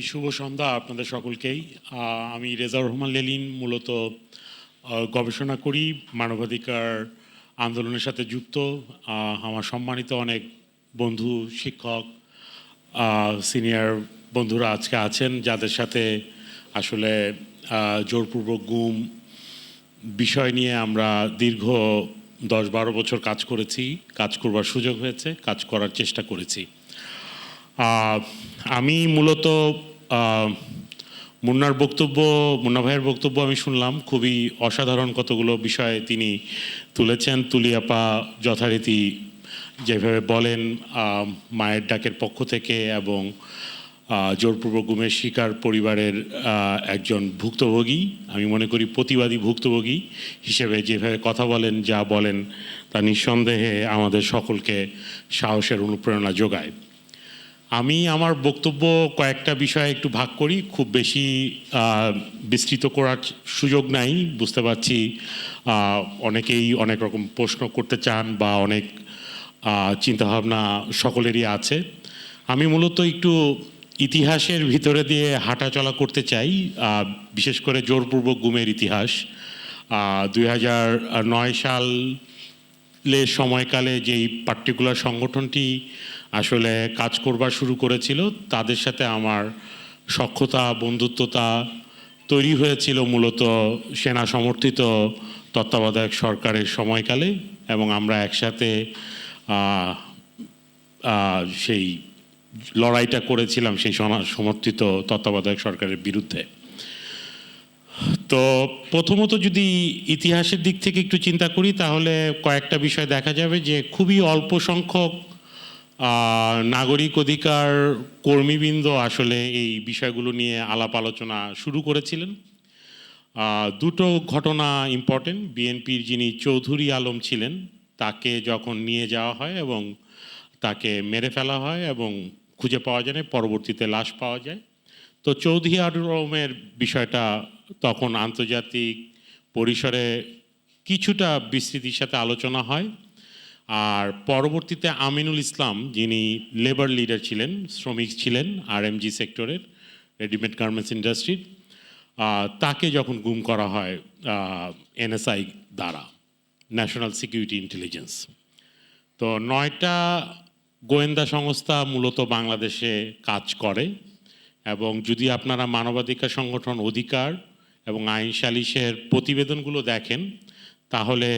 শুভ সন্ধ্যা আপনাদের সকলকেই। আমি রেজাউর রহমান লেলিন, মূলত গবেষণা করি, মানবাধিকার আন্দোলনের সাথে যুক্ত। আমার সম্মানিত অনেক বন্ধু, শিক্ষক, সিনিয়র বন্ধুরা আজকে আছেন, যাদের সাথে আসলে জোরপূর্বক গুম বিষয় নিয়ে আমরা দীর্ঘ 10-12 বছর কাজ করেছি, কাজ করবার সুযোগ হয়েছে, কাজ করার চেষ্টা করেছি। আমি মূলত মুন্না ভাইয়ের বক্তব্য আমি শুনলাম, খুবই অসাধারণ কতগুলো বিষয় তিনি তুলেছেন। তুলিয়াপা যথারীতি যেভাবে বলেন মায়ের ডাকের পক্ষ থেকে, এবং জোরপূর্বক গুমের শিকার পরিবারের একজন ভুক্তভোগী, আমি মনে করি প্রতিবাদী ভুক্তভোগী হিসেবে যেভাবে কথা বলেন, যা বলেন, তা নিঃসন্দেহে আমাদের সকলকে সাহসের অনুপ্রেরণা যোগায়। আমি আমার বক্তব্য কয়েকটা বিষয়ে একটু ভাগ করি, খুব বেশি বিস্তৃত করার সুযোগ নাই, বুঝতে পারছি অনেকেই অনেক রকম প্রশ্ন করতে চান বা অনেক চিন্তাভাবনা সকলেরই আছে। আমি মূলত একটু ইতিহাসের ভিতরে দিয়ে হাঁটাচলা করতে চাই, বিশেষ করে জোরপূর্বক গুমের ইতিহাস। 2009 সালের সময়কালে যেই পার্টিকুলার সংগঠনটি আসলে কাজ করবার শুরু করেছিল, তাদের সাথে আমার সখ্যতা, বন্ধুত্বতা তৈরি হয়েছিল মূলত সেনা সমর্থিত তত্ত্বাবধায়ক সরকারের সময়কালে, এবং আমরা একসাথে সেই লড়াইটা করেছিলাম সেই সমর্থিত তত্ত্বাবধায়ক সরকারের বিরুদ্ধে। তো প্রথমত যদি ইতিহাসের দিক থেকে একটু চিন্তা করি, তাহলে কয়েকটা বিষয় দেখা যাবে যে খুবই অল্প সংখ্যক নাগরিক অধিকার কর্মীবৃন্দ আসলে এই বিষয়গুলো নিয়ে আলাপ আলোচনা শুরু করেছিলেন। দুটো ঘটনা ইম্পর্টেন্ট। বিএনপির যিনি চৌধুরী আলম ছিলেন, তাকে যখন নিয়ে যাওয়া হয় এবং তাকে মেরে ফেলা হয় এবং খুঁজে পাওয়া যায় না, পরবর্তীতে লাশ পাওয়া যায়। তো চৌধুরী আলমের বিষয়টা তখন আন্তর্জাতিক পরিসরে কিছুটা বিস্তৃতির সাথে আলোচনা হয়। আর পরবর্তীতে আমিনুল ইসলাম, যিনি লেবার লিডার ছিলেন, শ্রমিক ছিলেন আরএমজি সেক্টরের, রেডিমেড গার্মেন্টস ইন্ডাস্ট্রির, তাকে যখন গুম করা হয় এনএসআই দ্বারা, ন্যাশনাল সিকিউরিটি ইন্টেলিজেন্স। তো 9টা গোয়েন্দা সংস্থা মূলত বাংলাদেশে কাজ করে, এবং যদি আপনারা মানবাধিকার সংগঠন অধিকার এবং আইন সালিশের প্রতিবেদনগুলো দেখেন, তাহলে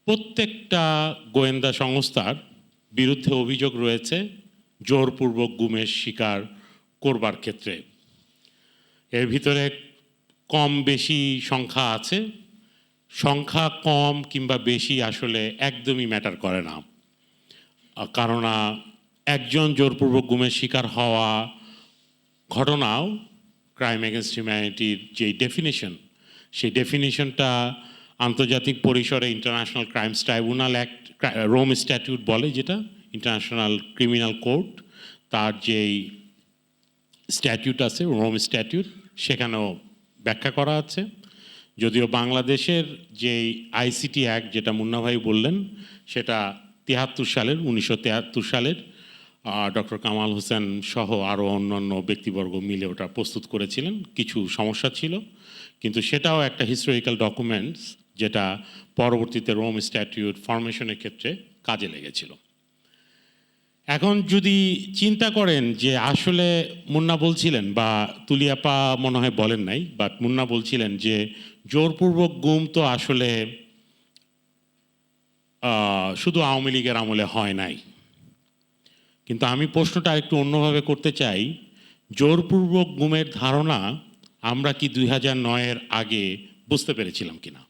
প্রত্যেকটা গোয়েন্দা সংস্থার বিরুদ্ধে অভিযোগ রয়েছে জোরপূর্বক গুমের শিকার করবার ক্ষেত্রে। এর ভিতরে কম বেশি সংখ্যা আছে, সংখ্যা কম কিংবা বেশি আসলে একদমই ম্যাটার করে না, কারণ একজন জোরপূর্বক গুমের শিকার হওয়া ঘটনাও ক্রাইম এগেনস্ট হিউম্যানিটির যে ডেফিনেশন, সেই ডেফিনেশনটা আন্তর্জাতিক পরিসরে International Crimes Tribunal Act, Rome statute বলে, যেটা ইন্টারন্যাশনাল ক্রিমিনাল কোর্ট, তার যেই স্ট্যাটিউট আছে রোম স্ট্যাটিউট, সেখানেও ব্যাখ্যা করা আছে। যদিও বাংলাদেশের যেই আইসিটি অ্যাক্ট, যেটা মুন্না ভাই বললেন, সেটা 1973 সালের ডক্টর কামাল হোসেন সহ আরও অন্যান্য ব্যক্তিবর্গ মিলে ওটা প্রস্তুত করেছিলেন। কিছু সমস্যা ছিল, কিন্তু সেটাও একটা হিস্টোরিক্যাল ডকুমেন্টস, যেটা পরবর্তীতে রোম স্ট্যাটিউট ফরমেশনের ক্ষেত্রে কাজে লেগেছিল। এখন যদি চিন্তা করেন যে আসলে মুন্না বলছিলেন, বা তুলিয়াপা মনে হয় বলেন নাই, বাট মুন্না বলছিলেন যে জোরপূর্বক গুম তো আসলে শুধু আওয়ামী লীগের আমলে হয় নাই। কিন্তু আমি প্রশ্নটা একটু অন্যভাবে করতে চাই, জোরপূর্বক গুমের ধারণা আমরা কি 2009-এর আগে বুঝতে পেরেছিলাম কিনা?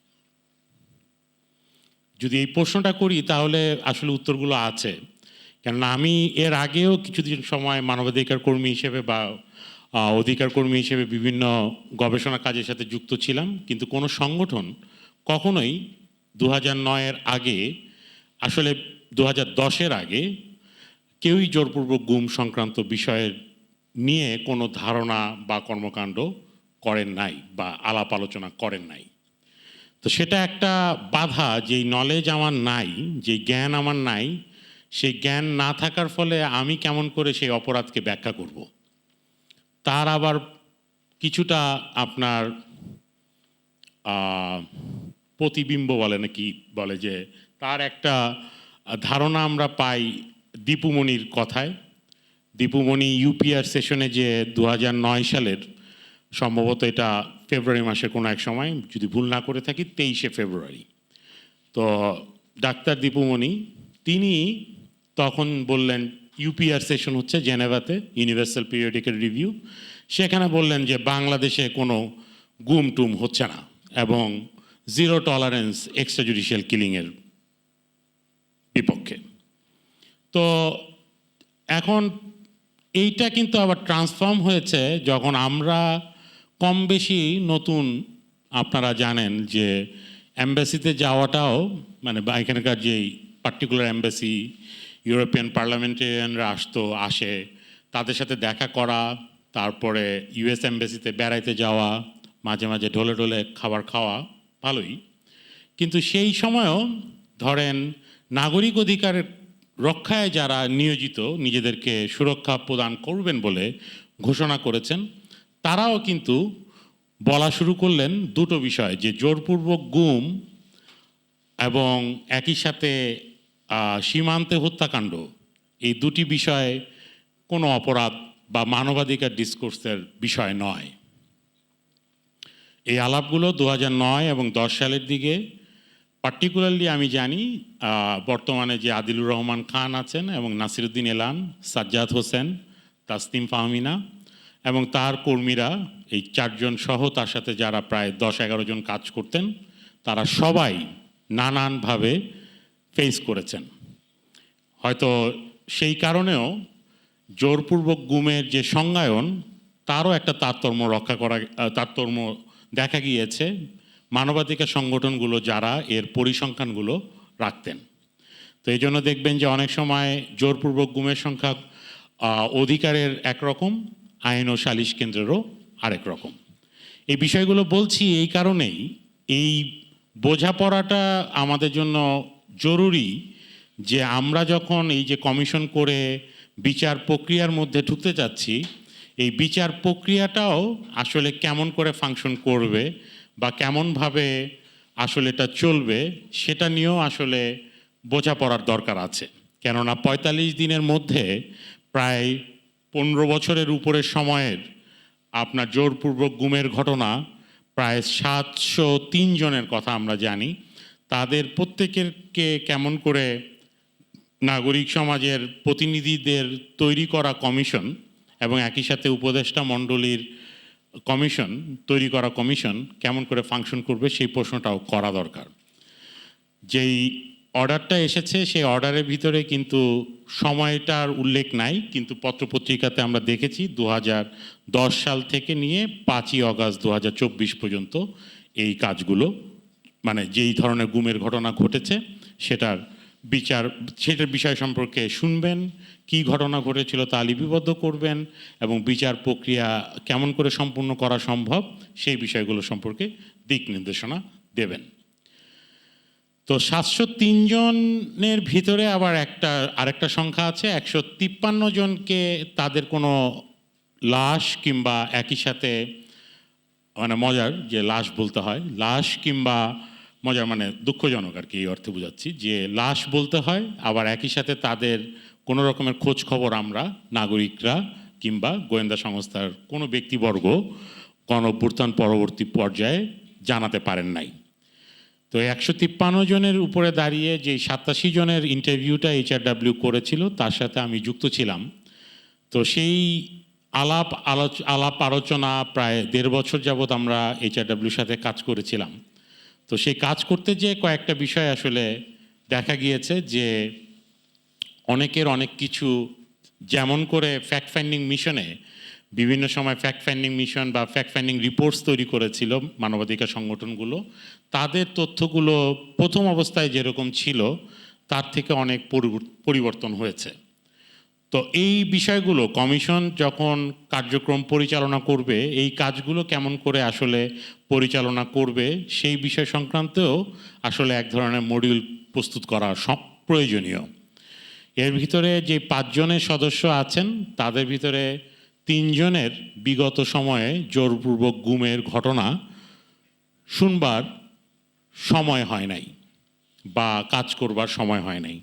যদি এই প্রশ্নটা করি, তাহলে আসলে উত্তরগুলো আছে। কেননা আমি এর আগেও কিছুদিন সময় মানবাধিকার কর্মী হিসেবে বা অধিকার কর্মী হিসেবে বিভিন্ন গবেষণা কাজের সাথে যুক্ত ছিলাম, কিন্তু কোনো সংগঠন কখনোই 2009-এর আগে, আসলে 2010-এর আগে কেউই জোরপূর্বক গুম সংক্রান্ত বিষয়ের নিয়ে কোনো ধারণা বা কর্মকাণ্ড করেন নাই বা আলাপ আলোচনা করেন নাই। তো তো সেটা একটা বাধা, যেই নলেজ আমার নাই, যে জ্ঞান আমার নাই, সেই জ্ঞান না থাকার ফলে আমি কেমন করে সেই অপরাধকে ব্যাখ্যা করব। তার আবার কিছুটা আপনার প্রতিবিম্ব বলে নাকি বলে, যে তার একটা ধারণা আমরা পাই দীপুমণির কথায়। দীপুমণি ইউপিআর সেশনে যে 2009 সালের, সম্ভবত এটা ফেব্রুয়ারি মাসের কোনো এক সময়, যদি ভুল না করে থাকি 23শে ফেব্রুয়ারি, তো ডাক্তার দীপুমণি তিনি তখন বললেন, ইউপিআর সেশন হচ্ছে জেনেভাতে, ইউনিভার্সাল পিরিয়ডিক্যাল রিভিউ, সেখানে বললেন যে বাংলাদেশে কোনো গুম টুম হচ্ছে না এবং জিরো টলারেন্স এক্সট্রা জুডিশিয়াল কিলিংয়ের বিপক্ষে। তো এখন এইটা কিন্তু আবার ট্রান্সফর্ম হয়েছে যখন আমরা কম বেশি নতুন, আপনারা জানেন যে অ্যাম্বাসিতে যাওয়াটাও, মানে এখানকার যেই পার্টিকুলার অ্যাম্বাসি, ইউরোপিয়ান পার্লামেন্টেরিয়ানরা আসে, তাদের সাথে দেখা করা, তারপরে ইউএস অ্যাম্বাসিতে বেড়াইতে যাওয়া, মাঝে মাঝে ঢোলে ঢোলে খাবার খাওয়া, ভালোই। কিন্তু সেই সময়ও ধরেন নাগরিক অধিকার রক্ষায় যারা নিয়োজিত, নিজেদেরকে সুরক্ষা প্রদান করবেন বলে ঘোষণা করেছেন, তারাও কিন্তু বলা শুরু করলেন দুটো বিষয়, যে জোরপূর্বক গুম এবং একই সাথে সীমান্তে হত্যাকাণ্ড, এই দুটি বিষয় কোনো অপরাধ বা মানবাধিকার ডিসকোর্সের বিষয় নয়। এই আলাপগুলো 2009 এবং 10 সালের দিকে, পার্টিকুলারলি আমি জানি বর্তমানে যে আদিলুর রহমান খান আছেন এবং নাসিরুদ্দিন এলান, সাজ্জাদ হোসেন, তাসনিম ফাহমিনা এবং তার কর্মীরা, এই চারজন সহ তার সাথে যারা প্রায় 10-11 জন কাজ করতেন, তারা সবাই নানানভাবে ফেস করেছেন। হয়তো সেই কারণেও জোরপূর্বক গুমের যে সংজ্ঞায়ন, তারও একটা তারতম্য দেখা গিয়েছে মানবাধিকার সংগঠনগুলো যারা এর পরিসংখ্যানগুলো রাখতেন। তো এই জন্য দেখবেন যে অনেক সময় জোরপূর্বক গুমের সংখ্যা অধিকারের একরকম, আইন ও সালিশ কেন্দ্রেরও আরেক রকম। এই বিষয়গুলো বলছি এই কারণেই, এই বোঝাপড়াটা আমাদের জন্য জরুরি, যে আমরা যখন এই যে কমিশন করে বিচার প্রক্রিয়ার মধ্যে ঢুকতে যাচ্ছি, এই বিচার প্রক্রিয়াটাও আসলে কেমন করে ফাংশন করবে বা কেমনভাবে আসলে এটা চলবে, সেটা নিয়েও আসলে বোঝাপড়ার দরকার আছে। কেননা 45 দিনের মধ্যে প্রায় 15 বছরের উপরের সময়ের আপনার জোরপূর্বক গুমের ঘটনা, প্রায় 703 জনের কথা আমরা জানি। তাদের প্রত্যেকেরকে কেমন করে নাগরিক সমাজের প্রতিনিধিদের তৈরি করা কমিশন এবং একই সাথে উপদেষ্টা মণ্ডলীর কমিশন, তৈরি করা কমিশন কেমন করে ফাংশন করবে, সেই প্রশ্নটাও করা দরকার। যেই অর্ডারটা এসেছে সেই অর্ডারের ভিতরে কিন্তু সময়টার উল্লেখ নাই, কিন্তু পত্রপত্রিকাতে আমরা দেখেছি 2010 সাল থেকে নিয়ে 5ই অগাস্ট 2024 পর্যন্ত এই কাজগুলো, মানে যেই ধরনের গুমের ঘটনা ঘটেছে সেটার বিষয় সম্পর্কে শুনবেন, কি ঘটনা ঘটেছিল তা লিপিবদ্ধ করবেন এবং বিচার প্রক্রিয়া কেমন করে সম্পূর্ণ করা সম্ভব সেই বিষয়গুলো সম্পর্কে দিক নির্দেশনা দেবেন। তো 703 জনের ভিতরে আবার আরেকটা সংখ্যা আছে, 153 জনকে তাদের কোনো লাশ কিংবা একই সাথে, মানে মজার যে লাশ বলতে হয়, লাশ কিংবা মজার মানে দুঃখজনক আর কি, এই অর্থে বোঝাচ্ছি যে লাশ বলতে হয়, আবার একই সাথে তাদের কোনো রকমের খোঁজ খবর আমরা নাগরিকরা কিংবা গোয়েন্দা সংস্থার কোনো ব্যক্তিবর্গ গণঅভ্যুত্থান পরবর্তী পর্যায়ে জানাতে পারেন নাই। তো 153 জনের উপরে দাঁড়িয়ে যে 87 জনের ইন্টারভিউটা HRW করেছিল, তার সাথে আমি যুক্ত ছিলাম। তো সেই আলাপ আলোচনা প্রায় 1.5 বছর যাবৎ আমরা HRWর সাথে কাজ করেছিলাম। তো সেই কাজ করতে যেয়ে কয়েকটা বিষয় আসলে দেখা গিয়েছে যে অনেকের অনেক কিছু, যেমন করে ফ্যাক্ট ফাইন্ডিং মিশনে বিভিন্ন সময় ফ্যাক্ট ফাইন্ডিং মিশন বা ফ্যাক্ট ফাইন্ডিং রিপোর্টস তৈরি করেছিল মানবাধিকার সংগঠনগুলো, তাদের তথ্যগুলো প্রথম অবস্থায় যেরকম ছিল তার থেকে অনেক পরিবর্তন হয়েছে। তো এই বিষয়গুলো কমিশন যখন কার্যক্রম পরিচালনা করবে, এই কাজগুলো কেমন করে আসলে পরিচালনা করবে সেই বিষয় সংক্রান্তেও আসলে এক ধরনের মডিউল প্রস্তুত করা প্রয়োজনীয়। এর ভিতরে যে 5 জনের সদস্য আছেন তাদের ভিতরে 3 জনের বিগত সময়ে জোরপূর্বক গুমের ঘটনা শুনবার সময় হয় নাই বা কাজ করবার সময় হয় নাই।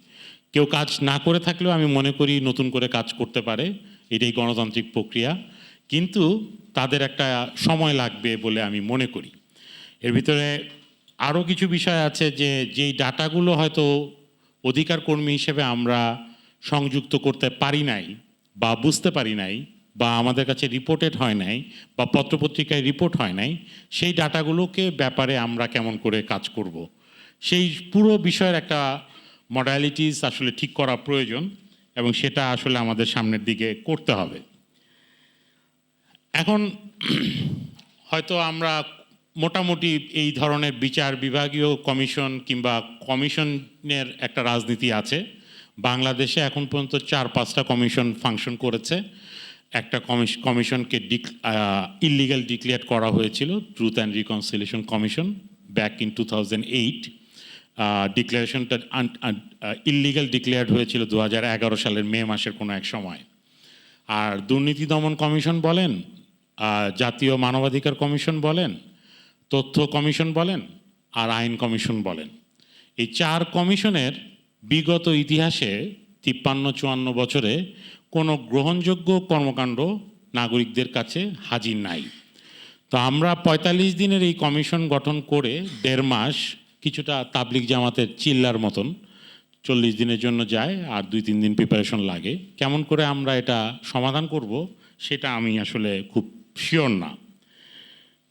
কেউ কাজ না করে থাকলেও আমি মনে করি নতুন করে কাজ করতে পারে, এটাই গণতান্ত্রিক প্রক্রিয়া, কিন্তু তাদের একটা সময় লাগবে বলে আমি মনে করি। এর ভিতরে আরও কিছু বিষয় আছে যেই ডাটাগুলো হয়তো অধিকার কর্মী হিসেবে আমরা সংযুক্ত করতে পারি নাই বা বুঝতে পারি নাই বা আমাদের কাছে রিপোর্টেড হয় নাই বা পত্রপত্রিকায় রিপোর্ট হয় নাই, সেই ডাটাগুলোকে ব্যাপারে আমরা কেমন করে কাজ করব, সেই পুরো বিষয়ের একটা মডালিটিস আসলে ঠিক করা প্রয়োজন এবং সেটা আসলে আমাদের সামনের দিকে করতে হবে। এখন হয়তো আমরা মোটামুটি এই ধরনের বিচার বিভাগীয় কমিশন কিংবা কমিশনের একটা রাজনীতি আছে বাংলাদেশে। এখন পর্যন্ত 4-5টা কমিশন ফাংশন করেছে। একটা কমিশনকে ইলিগাল ডিক্লেয়ার করা হয়েছিল, truth and reconciliation commission, back in 2008। ডিক্লারেশনটা ইলিগাল ডিক্লেয়ার্ড হয়েছিল 2011 সালের মে মাসের কোনো এক সময়। আর দুর্নীতি দমন কমিশন বলেন, জাতীয় মানবাধিকার কমিশন বলেন, তথ্য কমিশন বলেন আর আইন কমিশন বলেন, এই 4 কমিশনের বিগত ইতিহাসে 53-54 বছরে কোনো গ্রহণযোগ্য কর্মকাণ্ড নাগরিকদের কাছে হাজির নাই। তো আমরা 45 দিনের এই কমিশন গঠন করে 1.5 মাস, কিছুটা তাবলিগ জামাতের চিল্লার মতন 40 দিনের জন্য যায় আর 2-3 দিন প্রিপারেশন লাগে। কেমন করে আমরা এটা সমাধান করব সেটা আমি আসলে খুব শিওর না।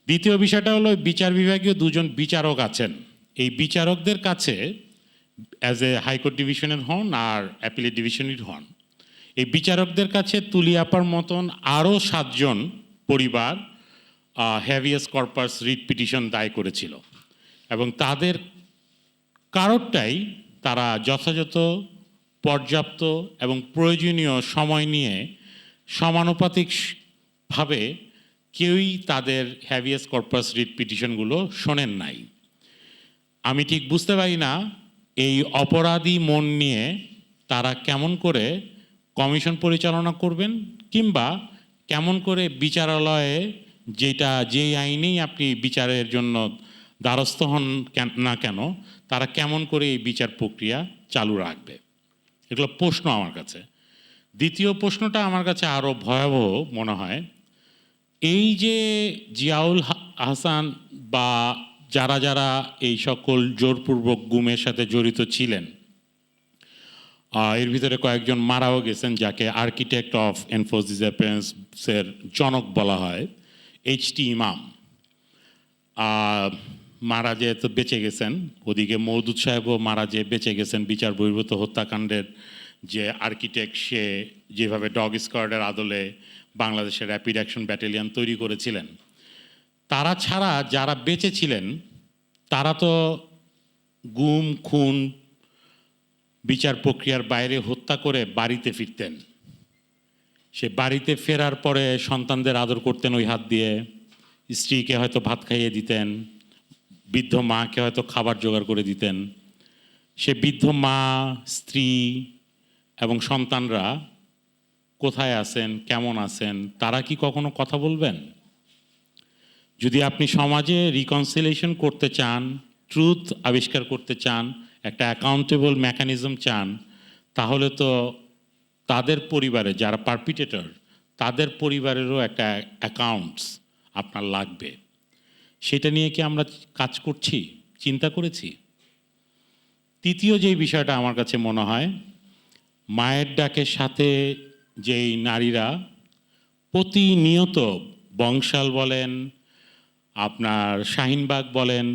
দ্বিতীয় বিষয়টা হলো বিচার বিভাগীয় 2 জন বিচারক আছেন। এই বিচারকদের কাছে অ্যাজ এ হাইকোর্ট ডিভিশনের হন আর অ্যাপিলেট ডিভিশনের হন, এই বিচারকদের কাছে তুলিয়াপার মতন আরও 7 জন পরিবার হ্যাভিয়াস কর্পাস রিট পিটিশন দায় করেছিল এবং তাদের কারোরটাই তারা যথাযথ, পর্যাপ্ত এবং প্রয়োজনীয় সময় নিয়ে সমানুপাতিকভাবে কেউই তাদের হ্যাভিয়াস কর্পাস রিট পিটিশনগুলো শোনেন নাই। আমি ঠিক বুঝতে পারি না এই অপরাধী মন নিয়ে তারা কেমন করে কমিশন পরিচালনা করবেন কিংবা কেমন করে বিচারালয়ে যেই আইনেই আপনি বিচারের জন্য দ্বারস্থ হন না কেন, তারা কেমন করে এই বিচার প্রক্রিয়া চালু রাখবে, এগুলো প্রশ্ন আমার কাছে। দ্বিতীয় প্রশ্নটা আমার কাছে আরও ভয়াবহ মনে হয়। এই যে জিয়াউল হাসান বা যারা যারা এই সকল জোরপূর্বক গুমের সাথে জড়িত ছিলেন, এর ভিতরে কয়েকজন মারাও গেছেন, যাকে আর্কিটেক্ট অফ এনফোর্স ডিসঅ্যাপিয়ারেন্সের জনক বলা হয়, এইচ.টি. ইমাম, মারা যেয়ে তো বেঁচে গেছেন। ওদিকে মওদুদ সাহেবও মারা যেয়ে বেঁচে গেছেন। বিচার বহির্ভূত হত্যাকাণ্ডের যে আর্কিটেক্ট, সে যেভাবে ডগ স্কোয়াডের আদলে বাংলাদেশের র্যাপিড অ্যাকশন ব্যাটালিয়ন তৈরি করেছিলেন, তারা ছাড়া যারা বেঁচে ছিলেন তারা তো গুম, খুন, বিচার প্রক্রিয়ার বাইরে হত্যা করে বাড়িতে ফিরতেন। সে বাড়িতে ফেরার পরে সন্তানদের আদর করতেন ওই হাত দিয়ে, স্ত্রীকে হয়তো ভাত খাইয়ে দিতেন, বৃদ্ধ মাকে হয়তো খাবার জোগাড় করে দিতেন। সে বৃদ্ধ মা, স্ত্রী এবং সন্তানরা কোথায় আছেন, কেমন আছেন, তারা কি কখনো কথা বলবেন? যদি আপনি সমাজে রিকনসিলিয়েশন করতে চান, ট্রুথ আবিষ্কার করতে চান, একটা অ্যাকাউন্টেবল মেকানিজম চান, তাহলে তো তাদের পরিবারে যারা পারপিটেটর, তাদের পরিবারেরও একটা অ্যাকাউন্টস আপনার লাগবে। সেটা নিয়ে কি আমরা কাজ করছি, চিন্তা করেছি? তৃতীয় যেই বিষয়টা আমার কাছে মনে হয়, মায়ের ডাকের সাথে যেই নারীরা প্রতিনিয়ত বংশাল বলেন, আপনার শাহিনবাগ বলেন,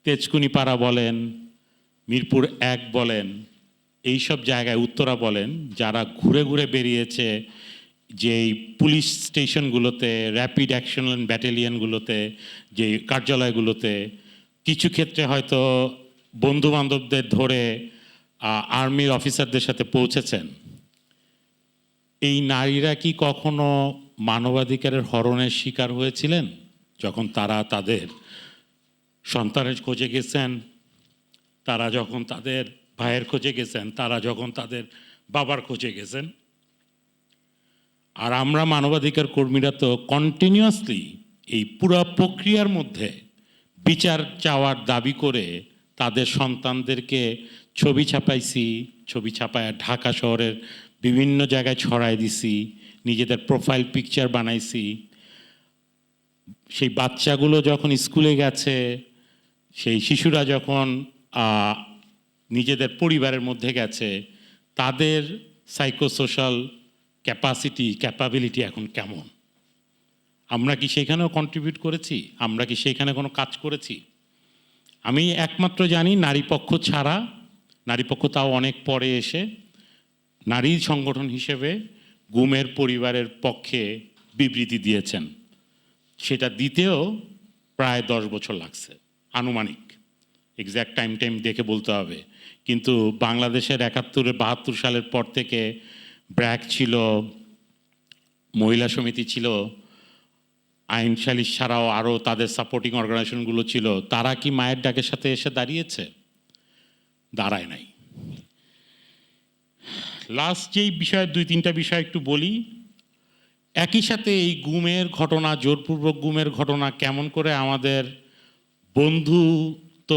তেজকুনিপাড়া বলেন, মিরপুর 1 বলেন, এইসব জায়গায় উত্তরা বলেন, যারা ঘুরে ঘুরে বেরিয়েছে যেই পুলিশ স্টেশনগুলোতে, র্যাপিড অ্যাকশন ব্যাটালিয়নগুলোতে, যে কার্যালয়গুলোতে, কিছু ক্ষেত্রে হয়তো বন্ধুবান্ধবদের ধরে আর্মির অফিসারদের সাথে পৌঁছেছেন, এই নারীরা কি কখনো মানবাধিকারের হরণের শিকার হয়েছিলেন যখন তারা তাদের সন্তানের খোঁজে গেছেন, তারা যখন তাদের ভাইয়ের খোঁজে গেছেন, তারা যখন তাদের বাবার খোঁজে গেছেন? আর আমরা মানবাধিকার কর্মীরা তো কন্টিনিউয়াসলি এই পুরা প্রক্রিয়ার মধ্যে বিচার চাওয়ার দাবি করে তাদের সন্তানদেরকে ছবি ছাপাইছি, ছবি ছাপায় ঢাকা শহরের বিভিন্ন জায়গায় ছড়াই দিছি, নিজেদের প্রোফাইল পিকচার বানাইছি। সেই বাচ্চাগুলো যখন স্কুলে গেছে, সেই শিশুরা যখন নিজেদের পরিবারের মধ্যে গেছে, তাদের সাইকোসোশ্যাল ক্যাপাবিলিটি এখন কেমন? আমরা কি সেখানেও কন্ট্রিবিউট করেছি? আমরা কি সেখানে কোনো কাজ করেছি? আমি একমাত্র জানি নারীপক্ষ ছাড়া, নারীপক্ষ তাও অনেক পরে এসে নারী সংগঠন হিসেবে গুমের পরিবারের পক্ষে বিবৃতি দিয়েছেন। সেটা দিতেও প্রায় 10 বছর লাগছে আনুমানিক, এক্স্যাক্ট টাইম দেখে বলতে হবে। কিন্তু বাংলাদেশের 71-72 সালের পর থেকে ব্র্যাক ছিল, মহিলা সমিতি ছিল, আইন সালিশ ছাড়াও আরও তাদের সাপোর্টিং অর্গানাইজেশনগুলো ছিল। তারা কি মায়ের ডাকের সাথে এসে দাঁড়িয়েছে? দাঁড়ায় নাই। লাস্ট যেই বিষয়, 2-3টা বিষয় একটু বলি। একই সাথে এই গুমের ঘটনা, জোরপূর্বক গুমের ঘটনা কেমন করে আমাদের বন্ধুত্ব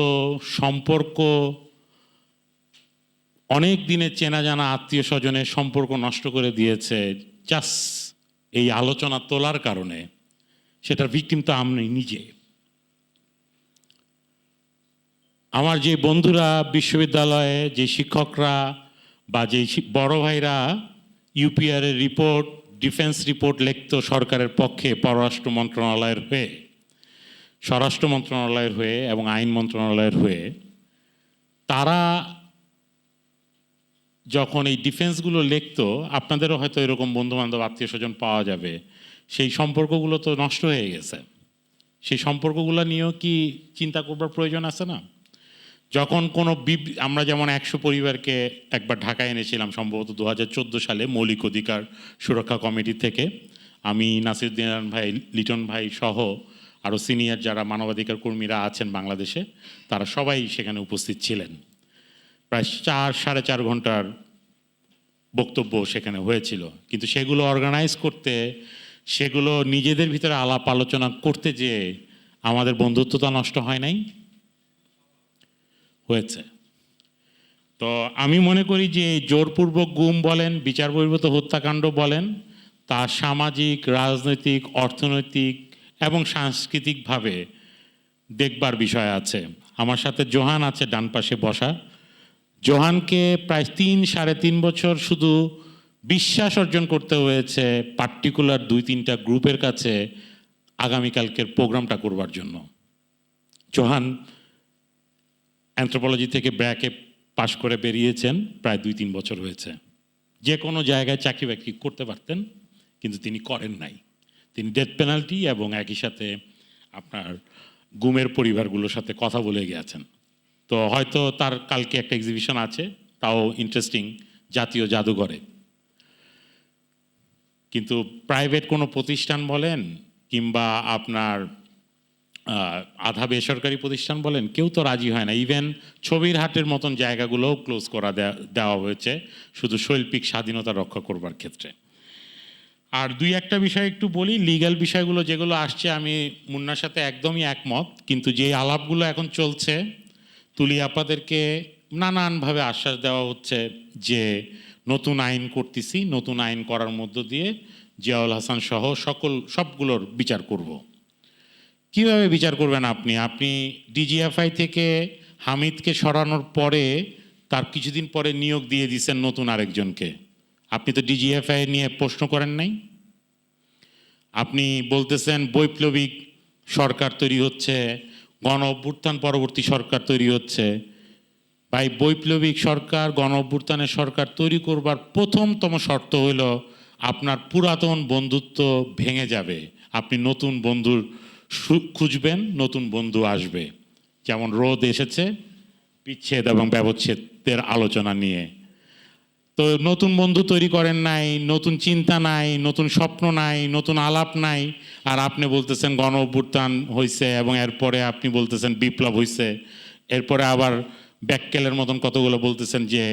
সম্পর্ক, অনেক দিনের চেনা জানা আত্মীয় স্বজনের সম্পর্ক নষ্ট করে দিয়েছে জাস্ট এই আলোচনা তোলার কারণে, সেটার ভিকটিম তো আমি নিজে। আমার যে বন্ধুরা বিশ্ববিদ্যালয়ে, যে শিক্ষকরা বা যে বড় ভাইরা ইউপিআর এর রিপোর্ট, ডিফেন্স রিপোর্ট লিখত সরকারের পক্ষে পররাষ্ট্র মন্ত্রণালয়ের হয়ে, স্বরাষ্ট্র মন্ত্রণালয়ের হয়ে এবং আইন মন্ত্রণালয়ের হয়ে, তারা যখন এই ডিফেন্সগুলো লিখত, আপনাদেরও হয়তো এরকম বন্ধুবান্ধব আত্মীয় স্বজন পাওয়া যাবে, সেই সম্পর্কগুলো তো নষ্ট হয়ে গেছে। সেই সম্পর্কগুলো নিয়েও কি চিন্তা করবার প্রয়োজন আছে না? যখন কোনো আমরা যেমন 100 পরিবারকে একবার ঢাকায় এনেছিলাম সম্ভবত 2014 সালে মৌলিক অধিকার সুরক্ষা কমিটি থেকে, আমি নাসিরুদ্দিন ভাই, লিটন ভাই সহ আরও সিনিয়র যারা মানবাধিকার কর্মীরা আছেন বাংলাদেশে, তারা সবাই সেখানে উপস্থিত ছিলেন। প্রায় 4-4.5 ঘন্টার বক্তব্য সেখানে হয়েছিল। কিন্তু সেগুলো অর্গানাইজ করতে, সেগুলো নিজেদের ভিতরে আলাপ আলোচনা করতে যে আমাদের বন্ধুত্বটা নষ্ট হয় নাই, হয়েছে। তো আমি মনে করি যে জোরপূর্বক গুম বলেন, বিচার বহির্ভূত হত্যাকাণ্ড বলেন, তা সামাজিক, রাজনৈতিক, অর্থনৈতিক এবং সাংস্কৃতিকভাবে দেখবার বিষয় আছে। আমার সাথে জোহান আছে ডান পাশে বসা। জোহানকে প্রায় 3-3.5 বছর শুধু বিশ্বাস অর্জন করতে হয়েছে পার্টিকুলার 2-3টা গ্রুপের কাছে আগামীকালকের প্রোগ্রামটা করবার জন্য। জোহান অ্যানথ্রোপোলজি থেকে ব্র্যাকে পাশ করে বেরিয়েছেন, প্রায় 2-3 বছর হয়েছে। যে কোনো জায়গায় চাকরি বাকরি করতে পারতেন, কিন্তু তিনি করেন নাই। তিনি ডেথ পেনাল্টি এবং একই সাথে আপনার গুমের পরিবারগুলোর সাথে কথা বলে গিয়েছেন। তো হয়তো তার কালকে একটা এক্সিবিশন আছে, তাও ইন্টারেস্টিং, জাতীয় জাদুঘরে। কিন্তু প্রাইভেট কোনো প্রতিষ্ঠান বলেন কিংবা আপনার আধা বেসরকারি প্রতিষ্ঠান বলেন, কেউ তো রাজি হয় না। ইভেন ছবির হাটের মতন জায়গাগুলোও ক্লোজ করা দেওয়া হয়েছে শুধু শৈল্পিক স্বাধীনতা রক্ষা করবার ক্ষেত্রে। আর 2-1টা বিষয় একটু বলি, লিগ্যাল বিষয়গুলো যেগুলো আসছে, আমি মুন্নার সাথে একদমই একমত। কিন্তু যে আলাপগুলো এখন চলছে, তুলি আপাদেরকে নানানভাবে আশ্বাস দেওয়া হচ্ছে যে নতুন আইন করতেছি, নতুন আইন করার মধ্য দিয়ে জিয়াউল হাসান সহ সবগুলোর বিচার করব। কিভাবে বিচার করবেন আপনি? আপনি ডিজিএফআই থেকে হামিদকে সরানোর পরে তার কিছুদিন পরে নিয়োগ দিয়ে দিয়েছেন নতুন আরেকজনকে। আপনি তো ডিজিএফআই নিয়ে প্রশ্ন করেন নাই। আপনি বলতেছেন বৈপ্লবিক সরকার তৈরি হচ্ছে, গণ অভ্যুত্থান পরবর্তী সরকার তৈরি হচ্ছে। ভাই, বৈপ্লবিক সরকার, গণ অভ্যুত্থানের সরকার তৈরি করবার প্রথমতম শর্ত হইল আপনার পুরাতন বন্ধুত্ব ভেঙে যাবে, আপনি নতুন বন্ধুর খুঁজবেন, নতুন বন্ধু আসবে। যেমন রোদ এসেছে বিচ্ছেদ এবং ব্যবচ্ছেদের আলোচনা নিয়ে। তো নতুন বন্ধু তৈরি করেন নাই, নতুন চিন্তা নাই, নতুন স্বপ্ন নাই, নতুন আলাপ নাই, আর আপনি বলতেছেন গণ অভ্যুত্থান হয়েছে এবং এরপরে আপনি বলতেছেন বিপ্লব হয়েছে, এরপরে আবার ব্যাককেলের মতন কতগুলো বলতেছেন যে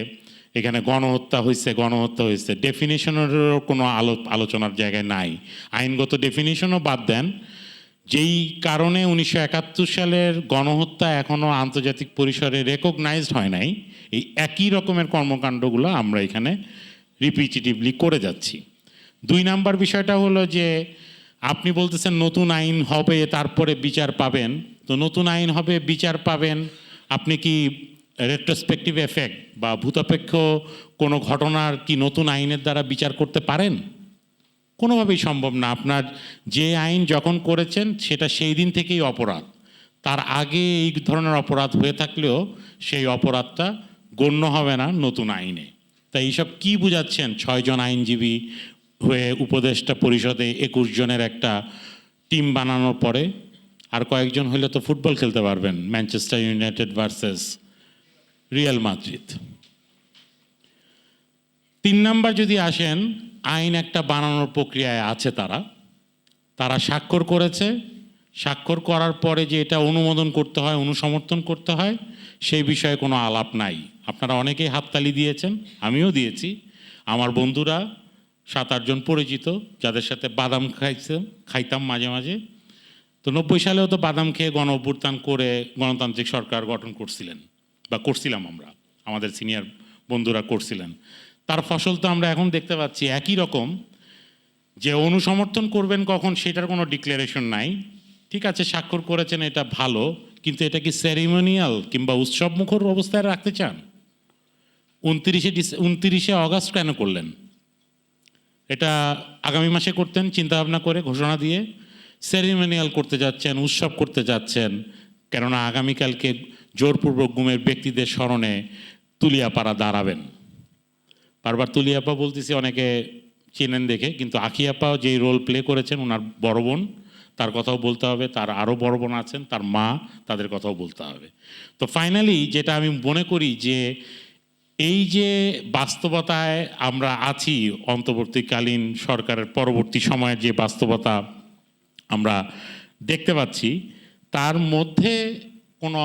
এখানে গণহত্যা হয়েছে, গণহত্যা হয়েছে। ডেফিনেশনেরও কোনো আলোচনার জায়গায় নাই। আইনগত ডেফিনেশনও বাদ দেন। যেই কারণে 1971 সালের গণহত্যা এখনও আন্তর্জাতিক পরিসরে রেকগনাইজড হয় নাই, এই একই রকমের কর্মকাণ্ডগুলো আমরা এখানে রিপিটেটিভলি করে যাচ্ছি। 2 নাম্বার বিষয়টা হলো যে আপনি বলতেছেন নতুন আইন হবে তারপরে বিচার পাবেন। তো নতুন আইন হবে, বিচার পাবেন, আপনি কি রেট্রোস্পেক্টিভ এফেক্ট বা ভূতাপেক্ষ কোনো ঘটনার কি নতুন আইনের দ্বারা বিচার করতে পারেন? কোনোভাবেই সম্ভব না। আপনার যে আইন যখন করেছেন সেটা সেই দিন থেকেই অপরাধ। তার আগে এই ধরনের অপরাধ হয়ে থাকলেও সেই অপরাধটা গণ্য হবে না নতুন আইনে। তাই এইসব কী বুঝাচ্ছেন? 6 জন আইনজীবী হয়ে উপদেষ্টা পরিষদে 21 জনের একটা টিম বানানোর পরে আর কয়েকজন হলে তো ফুটবল খেলতে পারবেন, Manchester United versus Real Madrid. 3 number যদি আসেন, আইন একটা বানানোর প্রক্রিয়ায় আছে তারা স্বাক্ষর করেছে। স্বাক্ষর করার পরে যে এটা অনুমোদন করতে হয়, অনুসমর্থন করতে হয়, সেই বিষয়ে কোনো আলাপ নাই। আপনারা অনেকেই হাততালি দিয়েছেন, আমিও দিয়েছি। আমার বন্ধুরা 7-8 জন পরিচিত যাদের সাথে বাদাম খাইতাম মাঝে মাঝে, তো 90 সালেও তো বাদাম খেয়ে গণ অভ্যুত্থান করে গণতান্ত্রিক সরকার গঠন করছিলেন বা করছিলাম আমরা, আমাদের সিনিয়র বন্ধুরা করছিলেন। তার ফসল তো আমরা এখন দেখতে পাচ্ছি একই রকম। যে অনুসমর্থন করবেন কখন সেটার কোনো ডিক্লারেশন নাই। ঠিক আছে, স্বাক্ষর করেছেন, এটা ভালো, কিন্তু এটা কি সেরিমোনিয়াল কিংবা উৎসবমুখর অবস্থায় রাখতে চান? 29শে অগাস্ট কেন করলেন? এটা আগামী মাসে করতেন চিন্তাভাবনা করে, ঘোষণা দিয়ে। সেরিমোনিয়াল করতে যাচ্ছেন, উৎসব করতে যাচ্ছেন, কেননা আগামীকালকে জোরপূর্বক গুমের ব্যক্তিদের স্মরণে তুলিয়াপাড়া দাঁড়াবেন। বারবার তুলিয়াপা বলতেছি, অনেকে চেনেন দেখে, কিন্তু আখিয়াপাও যেই রোল প্লে করেছেন, ওনার বড় বোন, তার কথাও বলতে হবে, তার আরও বড় বোন আছেন, তার মা, তাদের কথাও বলতে হবে। তো ফাইনালি যেটা আমি মনে করি যে এই যে বাস্তবতায় আমরা আছি, অন্তর্বর্তীকালীন সরকারের পরবর্তী সময়ের যে বাস্তবতা আমরা দেখতে পাচ্ছি, তার মধ্যে কোনো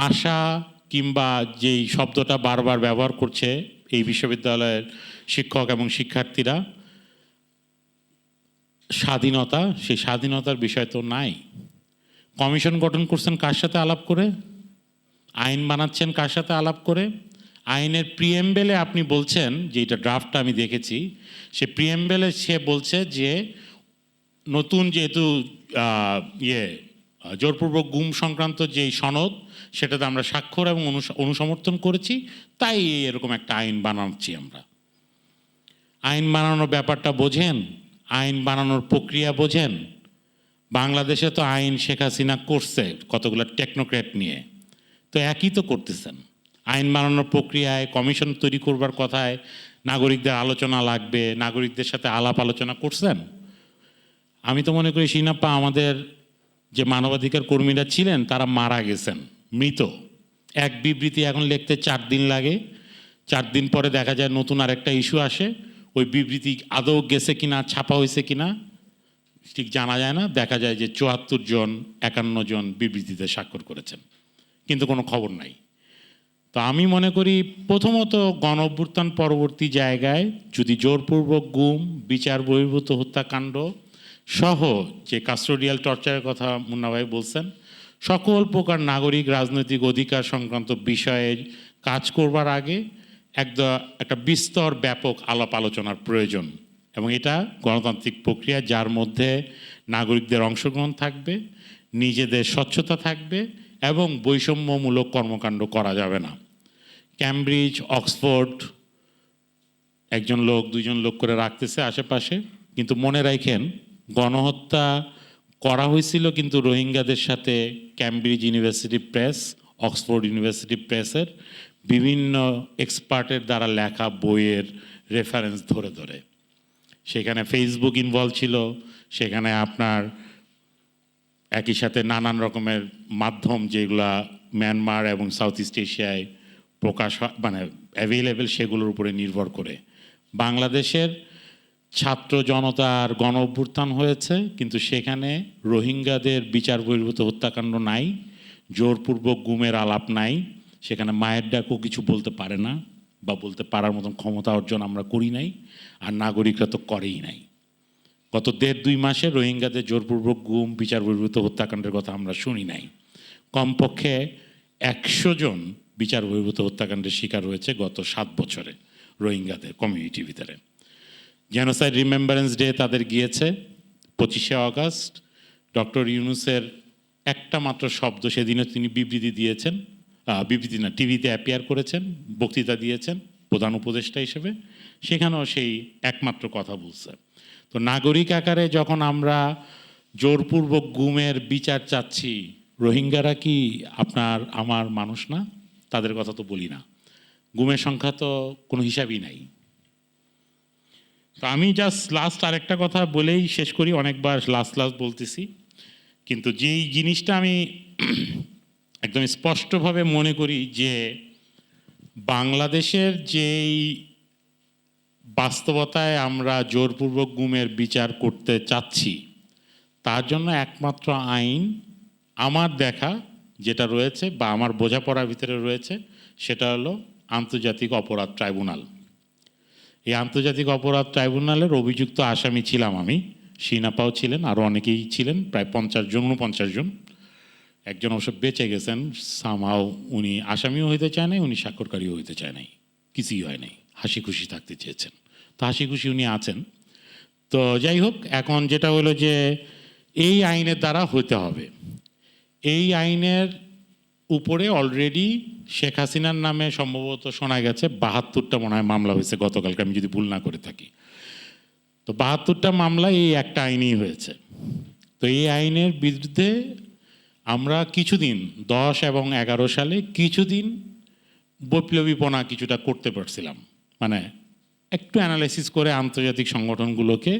আশা কিংবা যেই শব্দটা বারবার ব্যবহার করছে এই বিশ্ববিদ্যালয়ের শিক্ষক এবং শিক্ষার্থীরা, স্বাধীনতা, সেই স্বাধীনতার বিষয় তো নাই। কমিশন গঠন করছেন কার সাথে আলাপ করে? আইন বানাচ্ছেন কার সাথে আলাপ করে? আইনের প্রিএমবেলে আপনি বলছেন, যে এটা ড্রাফটটা আমি দেখেছি, সে প্রিএমবেলে সে বলছে যে নতুন যেহেতু জোরপূর্বক গুম সংক্রান্ত যেই সনদ, সেটাতে আমরা স্বাক্ষর এবং অনুসমর্থন করেছি, তাই এরকম একটা আইন বানাচ্ছি আমরা। আইন বানানোর ব্যাপারটা বোঝেন? আইন বানানোর প্রক্রিয়া বোঝেন? বাংলাদেশে তো আইন শেখ হাসিনা করছে কতগুলো টেকনোক্র্যাট নিয়ে, তো একই তো করতেছেন। আইন বানানোর প্রক্রিয়ায় কমিশন তৈরি করবার কথায় নাগরিকদের আলোচনা লাগবে, নাগরিকদের সাথে আলাপ আলোচনা করছেন? আমি তো মনে করি সিনাপ্পা, আমাদের যে মানবাধিকার কর্মীরা ছিলেন তারা মারা গেছেন, মৃত। এক বিবৃতি এখন লিখতে 4 দিন লাগে, 4 দিন পরে দেখা যায় নতুন আরেকটা ইস্যু আসে, ওই বিবৃতি আদৌ গেছে কিনা, ছাপা হয়েছে কিনা ঠিক জানা যায় না। দেখা যায় যে 74 জন 51 জন বিবৃতিতে স্বাক্ষর করেছেন, কিন্তু কোনো খবর নাই। তো আমি মনে করি প্রথমত গণ অভ্যুত্থান পরবর্তী জায়গায় যদি জোরপূর্বক গুম, বিচার বহির্ভূত হত্যাকাণ্ড সহ যে কাস্টোডিয়াল টর্চারের কথা মুন্না ভাই বলছেন, সকল প্রকার নাগরিক রাজনৈতিক অধিকার সংক্রান্ত বিষয়ে কাজ করবার আগে একটা বিস্তর ব্যাপক আলাপ আলোচনার প্রয়োজন, এবং এটা গণতান্ত্রিক প্রক্রিয়া যার মধ্যে নাগরিকদের অংশগ্রহণ থাকবে, নিজেদের স্বচ্ছতা থাকবে এবং বৈষম্যমূলক কর্মকাণ্ড করা যাবে না। ক্যামব্রিজ, অক্সফোর্ড একজন লোক 2 জন লোক করে রাখতেছে আশেপাশে, কিন্তু মনে রাখেন গণহত্যা করা হয়েছিল কিন্তু রোহিঙ্গাদের সাথে Cambridge University Press, Oxford University প্রেসের বিভিন্ন এক্সপার্টের দ্বারা লেখা বইয়ের রেফারেন্স ধরে ধরে। সেখানে ফেসবুক ইনভলভ ছিল, সেখানে আপনার একই সাথে নানান রকমের মাধ্যম যেগুলা মিয়ানমার এবং সাউথ ইস্ট এশিয়ায় প্রকাশ মানে অ্যাভেলেবেল সেগুলোর উপরে নির্ভর করে। বাংলাদেশের ছাত্র জনতার গণ অভ্যুত্থান হয়েছে, কিন্তু সেখানে রোহিঙ্গাদের বিচার বহির্ভূত হত্যাকাণ্ড নাই, জোরপূর্বক গুমের আলাপ নাই, সেখানে মায়ের ডাকও কিছু বলতে পারে না বা বলতে পারার মতন ক্ষমতা অর্জন আমরা করি নাই, আর নাগরিকরা তো করেই নাই। গত 1.5-2 মাসে রোহিঙ্গাদের জোরপূর্বক গুম বিচার বহির্ভূত হত্যাকাণ্ডের কথা আমরা শুনি নাই। কমপক্ষে 100 জন বিচার বহির্ভূত হত্যাকাণ্ডের শিকার হয়েছে গত 7 বছরে রোহিঙ্গাদের কমিউনিটির ভিতরে। জেনোসাইড রিমেম্বারেন্স ডে তাদের গিয়েছে 25শে আগস্ট। ডক্টর ইউনূসের একটা মাত্র শব্দ, সেদিনও তিনি বিবৃতি দিয়েছেন, বিবৃতি না, টিভিতে অ্যাপিয়ার করেছেন, বক্তৃতা দিয়েছেন প্রধান উপদেষ্টা হিসেবে, সেখানেও সেই একমাত্র কথা বলছে। তো নাগরিক আকারে যখন আমরা জোরপূর্বক গুমের বিচার চাচ্ছি, রোহিঙ্গারা কি আপনার আমার মানুষ না? তাদের কথা তো বলি না। গুমের সংখ্যা তো কোনো হিসাবই নাই। তো আমি জাস্ট লাস্ট আরেকটা কথা বলেই শেষ করি, অনেকবার লাস্ট বলতেছি, কিন্তু যেই জিনিসটা আমি একদম স্পষ্টভাবে মনে করি যে বাংলাদেশের যেই বাস্তবতায় আমরা জোরপূর্বক গুমের বিচার করতে চাচ্ছি, তার জন্য একমাত্র আইন আমার দেখা যেটা রয়েছে বা আমার বোঝাপড়ার ভিতরে রয়েছে, সেটা হলো আন্তর্জাতিক অপরাধ ট্রাইব্যুনাল। এই আন্তর্জাতিক অপরাধ ট্রাইব্যুনালের অভিযুক্ত আসামি ছিলাম আমি, শিনাপাও ছিলেন, আরও অনেকেই ছিলেন, প্রায় 49 জন। একজন অবশ্য বেঁচে গেছেন সামহাও, উনি আসামিও হইতে চায় নাই, উনি স্বাক্ষরকারীও হইতে চায় নাই, কিছুই হয় নাই, হাসি খুশি থাকতে চেয়েছেন। তো হাসি খুশি উনি আছেন। তো যাই হোক, এখন যেটা হলো যে এই আইনের দ্বারা হতে হবে। এই আইনের উপরে অলরেডি শেখ হাসিনার নামে সম্ভবত শোনা গেছে 72টা মনে হয় মামলা হয়েছে গতকালকে, আমি যদি ভুল না করে থাকি। তো 72টা মামলা এই একটা আইনেই হয়েছে। তো এই আইনের বিরুদ্ধে আমরা কিছুদিন 10 এবং 11 সালে কিছুদিন বৈপ্লবীপনা কিছুটা করতে পারছিলাম, মানে একটু অ্যানালাইসিস করে আন্তর্জাতিক সংগঠনগুলোকে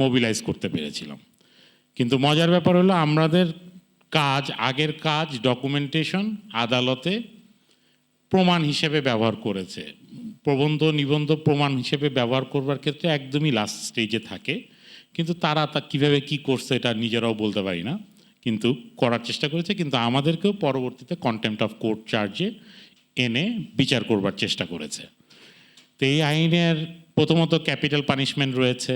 মোবিলাইজ করতে পেরেছিলাম। কিন্তু মজার ব্যাপার হলো আমাদের কাজ, আগের কাজ ডকুমেন্টেশন আদালতে প্রমাণ হিসেবে ব্যবহার করেছে, প্রবন্ধ নিবন্ধ প্রমাণ হিসেবে ব্যবহার করবার ক্ষেত্রে একদমই লাস্ট স্টেজে থাকে। কিন্তু তারা তা কীভাবে কী করছে এটা নিজেরাও বলতে পারি না, কিন্তু করার চেষ্টা করেছে। কিন্তু আমাদেরকেও পরবর্তীতে কন্টেম্পট অফ কোর্ট চার্জে এনে বিচার করবার চেষ্টা করেছে। তো এই আইনের প্রথমত ক্যাপিটাল পানিশমেন্ট রয়েছে,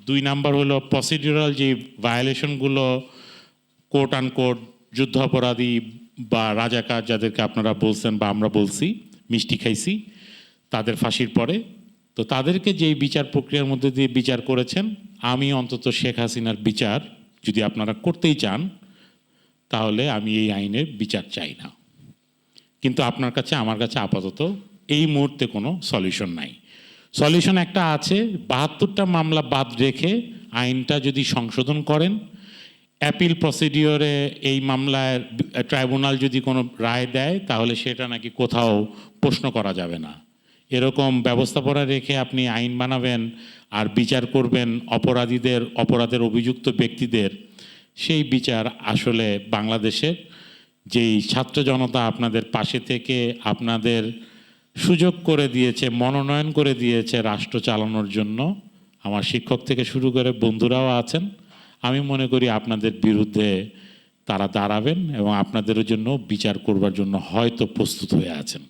2 নাম্বার হলো প্রসিডিউরাল যে ভায়োলেশনগুলো, কোর্ট আনকোর্ট যুদ্ধ অপরাধী বা রাজাকার যাদেরকে আপনারা বলছেন বা আমরা বলছি মিষ্টি খাইছি, তাদের ফাঁসির পরে, তো তাদেরকে যেই বিচার প্রক্রিয়ার মধ্যে দিয়ে বিচার করেছেন, আমি অন্তত শেখ হাসিনার বিচার যদি আপনারা করতেই চান তাহলে আমি এই আইনের বিচার চাই না। কিন্তু আপনার কাছে আমার কাছে আপাতত এই মুহূর্তে কোনো সলিউশন নাই। সলিউশন একটা আছে, 72টা মামলা বাদ রেখে আইনটা যদি সংশোধন করেন, অ্যাপিল প্রসিডিওরে এই মামলায় ট্রাইব্যুনাল যদি কোনো রায় দেয় তাহলে সেটা নাকি কোথাও প্রশ্ন করা যাবে না, এরকম ব্যবস্থাপনা রেখে আপনি আইন বানাবেন আর বিচার করবেন অপরাধের অভিযুক্ত ব্যক্তিদের, সেই বিচার আসলে বাংলাদেশের যেই ছাত্র জনতা আপনাদের পাশে থেকে আপনাদের সুযোগ করে দিয়েছে, মনোনয়ন করে দিয়েছে রাষ্ট্র চালানোর জন্য, আমার শিক্ষক থেকে শুরু করে বন্ধুরাও আছেন, আমি মনে করি আপনাদের বিরুদ্ধে তারা দাঁড়াবেন এবং আপনাদের জন্য বিচার করবার জন্য হয়তো প্রস্তুত হয়ে আছেন।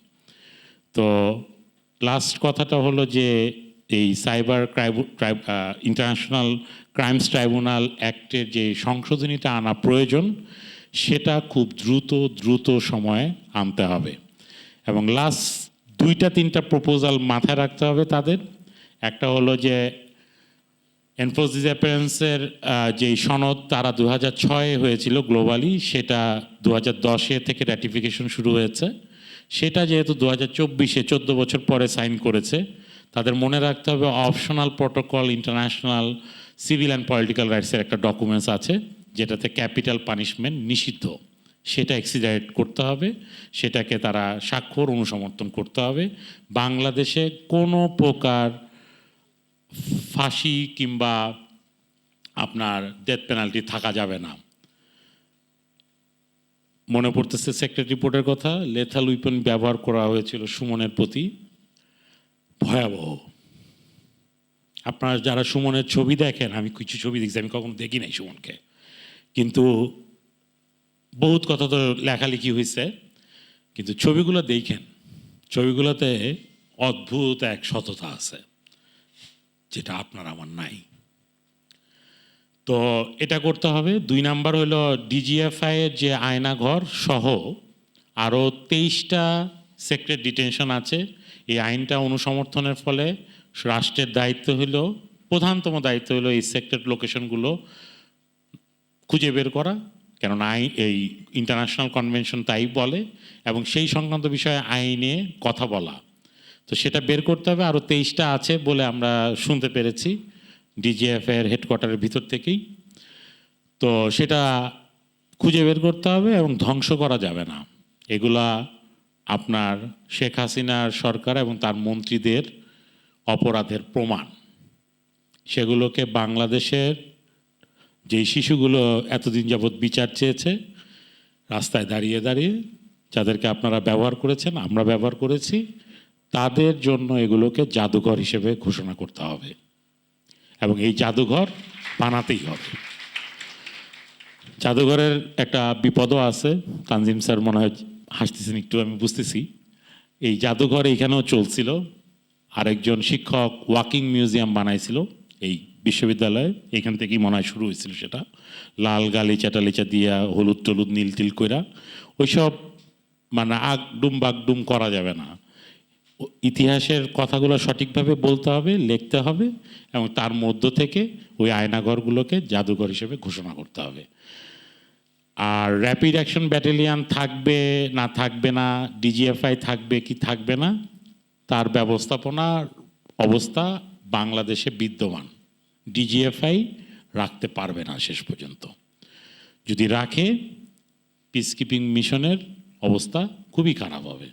তো লাস্ট কথাটা হলো যে এই সাইবার ইন্টারন্যাশনাল ক্রাইমস ট্রাইব্যুনাল অ্যাক্টের যে সংশোধনীটা আনা প্রয়োজন, সেটা খুব দ্রুত সময়ে আনতে হবে। এবং লাস্ট 2-3টা প্রপোজাল মাথায় রাখতে হবে তাদের। একটা হলো যে এনফোর্স ডিসঅ্যাপিয়ারেন্সের যেই সনদ তারা 2006-এ হয়েছিল গ্লোবালি, সেটা 2010-এ থেকে র্যাটিফিকেশন শুরু হয়েছে। সেটা যেহেতু 2024-এ 14 বছর পরে সাইন করেছে, তাদের মনে রাখতে হবে optional protocol international civil and political রাইটসের একটা ডকুমেন্টস আছে যেটাতে ক্যাপিটাল পানিশমেন্ট নিষিদ্ধ, সেটা এক্সিডারেট করতে হবে, সেটাকে তারা স্বাক্ষর অনুসমর্থন করতে হবে। বাংলাদেশে কোনো প্রকার ফাঁসি কিংবা আপনার ডেথ পেনাল্টি থাকা যাবে না। মনে পড়তেছে সেক্রেটারি রিপোর্টের কথা, লেথাল উইপন ব্যবহার করা হয়েছিল সুমনের প্রতি, ভয়াবহ। আপনারা যারা সুমনের ছবি দেখেন, আমি কিছু ছবি দেখছি, আমি কখনো দেখি নাই সুমনকে, কিন্তু বহুত কথা তো লেখালেখি হয়েছে, কিন্তু ছবিগুলো দেখেন, ছবিগুলোতে অদ্ভুত এক সততা আছে যেটা আপনার আমার নাই। তো এটা করতে হবে। 2 নাম্বার হলো ডিজিএফআই এর যে আয়নাঘর সহ আরও 23টা সেক্রেট ডিটেনশন আছে। এই আইনটা অনুসমর্থনের ফলে রাষ্ট্রের দায়িত্ব হলো, প্রধানতম দায়িত্ব হলো এই সেক্রেট লোকেশনগুলো খুঁজে বের করা, কেননা এই ইন্টারন্যাশনাল কনভেনশন তাই বলে, এবং সেই সংক্রান্ত বিষয়ে আইনে কথা বলা। তো সেটা বের করতে হবে। আরও 23টা আছে বলে আমরা শুনতে পেরেছি ডিজিএফআই এর হেডকোয়ার্টারের ভিতর থেকেই। তো সেটা খুঁজে বের করতে হবে এবং ধ্বংস করা যাবে না। এগুলা আপনার শেখ হাসিনার সরকার এবং তার মন্ত্রীদের অপরাধের প্রমাণ। সেগুলোকে বাংলাদেশের যেই শিশুগুলো এতদিন যাবৎ বিচার চেয়েছে রাস্তায় দাঁড়িয়ে দাঁড়িয়ে, যাদেরকে আপনারা ব্যবহার করেছেন, আমরা ব্যবহার করেছি, তাদের জন্য এগুলোকে জাদুঘর হিসেবে ঘোষণা করতে হবে এবং এই জাদুঘর বানাতেই হবে। জাদুঘরের একটা বিপদও আছে, তানজিম স্যার মনে হয় হাসতেছেন একটু, আমি বুঝতেছি। এই জাদুঘর এইখানেও চলছিল, আরেকজন শিক্ষক ওয়াকিং মিউজিয়াম বানাইছিল এই বিশ্ববিদ্যালয়ে, এখান থেকেই মনে হয় শুরু হয়েছিল সেটা, লাল গালিচা টালিচা দিয়া হলুদ টলুদ নীল টিল কইরা। ওইসব মানে আগডুম বাগডুম করা যাবে না। ইতিহাসের কথাগুলো সঠিকভাবে বলতে হবে, লিখতে হবে, এবং তার মধ্য থেকে ওই আয়নাঘরগুলোকে জাদুঘর হিসেবে ঘোষণা করতে হবে। আর র্যাপিড অ্যাকশন ব্যাটালিয়ান থাকবে না থাকবে না, ডিজিএফআই থাকবে কি থাকবে না, তার ব্যবস্থাপনার অবস্থা বাংলাদেশে বিদ্যমান। ডিজিএফআই রাখতে পারবে না শেষ পর্যন্ত। যদি রাখে, পিসকিপিং মিশনের অবস্থা খুবই খারাপ হবে।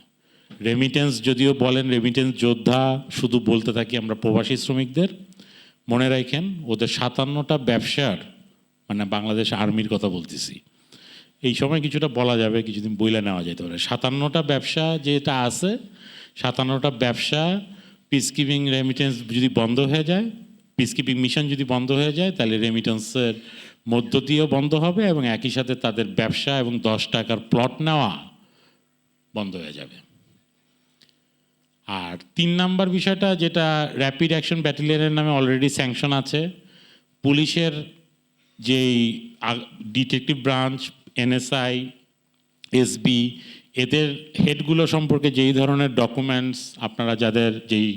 রেমিটেন্স যদিও বলেন রেমিটেন্স যোদ্ধা, শুধু বলতে থাকি আমরা প্রবাসী শ্রমিকদের, মনে রাখেন ওদের 57টা ব্যবসার, মানে বাংলাদেশ আর্মির কথা বলতেছি, এই সময় কিছুটা বলা যাবে, কিছুদিন বইলা নেওয়া যেতে পারে। 57টা ব্যবসা যেটা আছে, 57টা ব্যবসা পিসকিপিং রেমিটেন্স যদি বন্ধ হয়ে যায়, পিসকিপিং মিশন যদি বন্ধ হয়ে যায়, তাহলে রেমিটেন্সের মধ্য দিয়েও বন্ধ হবে এবং একই সাথে তাদের ব্যবসা এবং 10 টাকার প্লট নেওয়া বন্ধ হয়ে যাবে। আর 3 নাম্বার বিষয়টা, যেটা র্যাপিড অ্যাকশন ব্যাটালিয়নের নামে অলরেডি স্যাংশন আছে, পুলিশের যেই ডিটেকটিভ ব্রাঞ্চ, এনএসআই, এসবি, এদের হেডগুলো সম্পর্কে যেই ধরনের ডকুমেন্টস, আপনারা যাদের যেই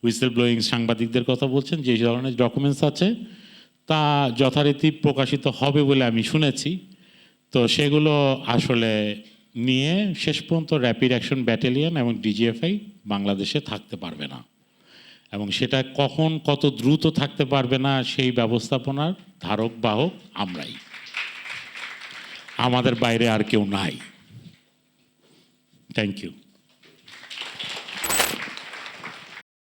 হুইসেল ব্লোয়িং সাংবাদিকদের কথা বলছেন, যেই ধরনের ডকুমেন্টস আছে তা যথারীতি প্রকাশিত হবে বলে আমি শুনেছি। তো সেগুলো আসলে নিয়ে শেষ পর্যন্ত র্যাপিড অ্যাকশন ব্যাটালিয়ন এবং ডিজিএফআই বাংলাদেশে থাকতে পারবে না, এবং সেটা কখন কত দ্রুত থাকতে পারবে না সেই ব্যবস্থাপনার ধারক বাহক আমরাই, আমাদের বাইরে আর কেউ নাই। Thank you.